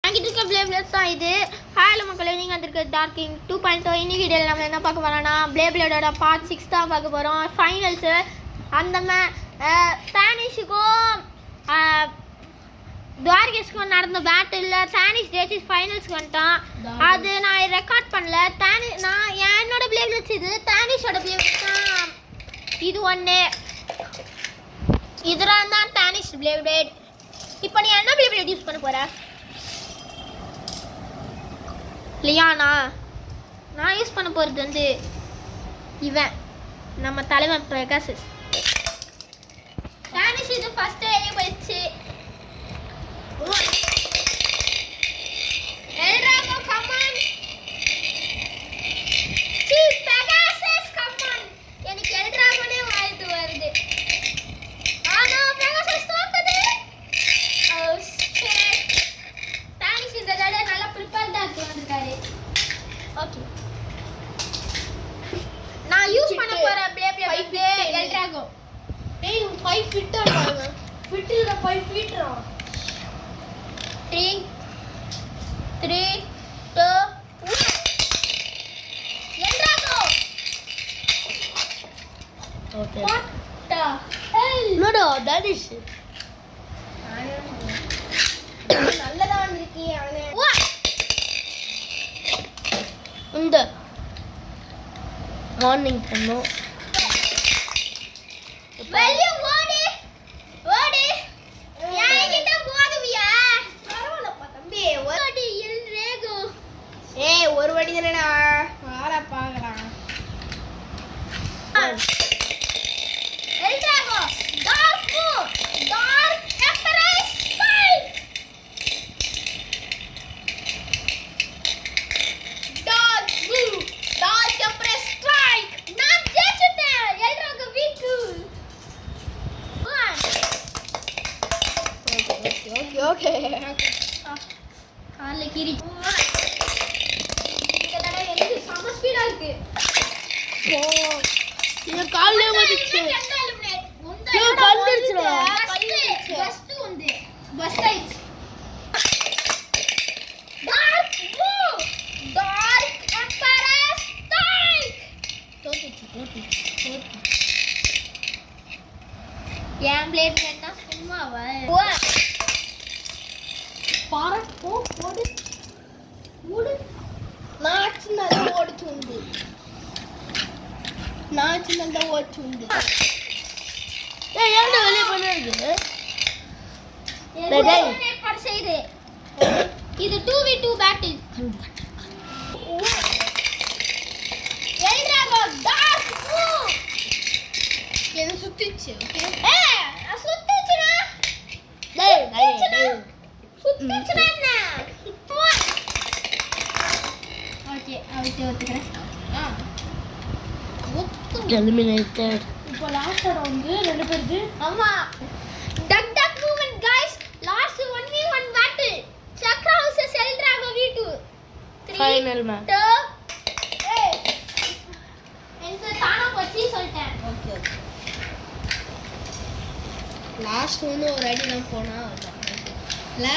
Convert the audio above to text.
அங்கிட்டு இருக்க பிளேப்ளேட்ஸ் தான் இது. ஹாய் மக்களே, நீங்கள் வந்திருக்க டார்க் கிங் 2.0. இன்னைக்கு வீடியோவில் நம்ம என்ன பார்க்க போகிறோம்னா பிளேப்ளேடோட பார்ட் 6 தான் பார்க்க போகிறோம். ஃபைனல்ஸு அந்த தானிஷுக்கும் துவாரகேஷ்க்கும் நடந்த பேட்டில் தானிஷ் ஜெயிச்சு ஃபைனல்ஸ்க்கு வந்துட்டான். அது நான் ரெக்கார்ட் பண்ணல. நான் என்னோட பிளேப்ளேட்ஸ் இது, தானிஷோட பிளேப்ளேட்ஸ் தான் இது ஒன்று. இதெல்லாம் தான் தானிஷ் பிளேப்ளேட். இப்போ நீ என்ன பிளேப்ளேட் யூஸ் பண்ண போகிற? லியானா. நான் யூஸ் பண்ண போகிறது வந்து இவன் நம்ம தலைவன் பிரகாஷ். தானிஷ் இது ஃபஸ்ட்டு எழுதி போயிடுச்சு. எனக்கு எல்ட்ராகோனே வாழ்த்து வருது. ஓகே, நான் யூஸ் பண்ண போற பிளேப்ளேட் எல்ட்ராகோ. டேய் 5 ஃபீட் ஆடுறாங்க. ஃபீட் இல்ல 5 ஃபீட் ரா. 3 2 1 எல்ட்ராகோ. ஓகே. வாட்டா. நோடோ தானிஷ். நல்லதா வந்திருக்கீங்க அவனே. இந்த மார்னிங் பண்ணோம். வெளிய ஓடி ஓடி யாங்கிட்ட போடுவியா? பரவாயில்லப்பா தம்பி. ஓடி எல்ட்ராகோ. ஏய் ஒரு வாட்டி தானடா. ஆளா பாக்கறான். L Drago dark empress fight. Dark empress strike. நான் ஜெயிச்சிட்டேன். எல்ட்ராகோ வீக்கு. ஓகே. கால்ல கிரி. இந்த தடவை எனக்கு செம ஸ்பீடா இருக்கு. ஓ இது கால்ல வந்துச்சு. ஐயோ கல்லிடுச்சுடா. பஸ்ட் வந்து பஸ்ட் ஆயிடுச்சு. Dark empress strike. தோத்துச்சு. ஏன் பிளேட் என்ன சும்மாவா? பாரு ஓடு. நான் சின்னதா ஓடுச்சுண்டு. ஏய் ஏன்டா வெளிய போறது? டேய் ஏற்பாடு செய்து. இது 2v2 பேட்டில். எல்ட்ராகோ டார்க் என்ன சுத்திச்சு. ஓகே. சுத்திச்சுனா டேய் சுத்திச்சுனா என்ன? ஓகே, அவத்தை ஒத்துக்கிறேன். எலிமினேட்டட். இப்போ லாஸ்ட் வந்து ரெண்டு பேருக்கு. ஆமா, டக் movement guys. Last 1v1 battle. சக்ரா vs L Drago v2. Final match. எனக்கு தானா போச்சு சொல்லிட்டேன். ஓகே. லாஸ்ட் ஒன்னு ஒரு அடி தான் போனா இல்ல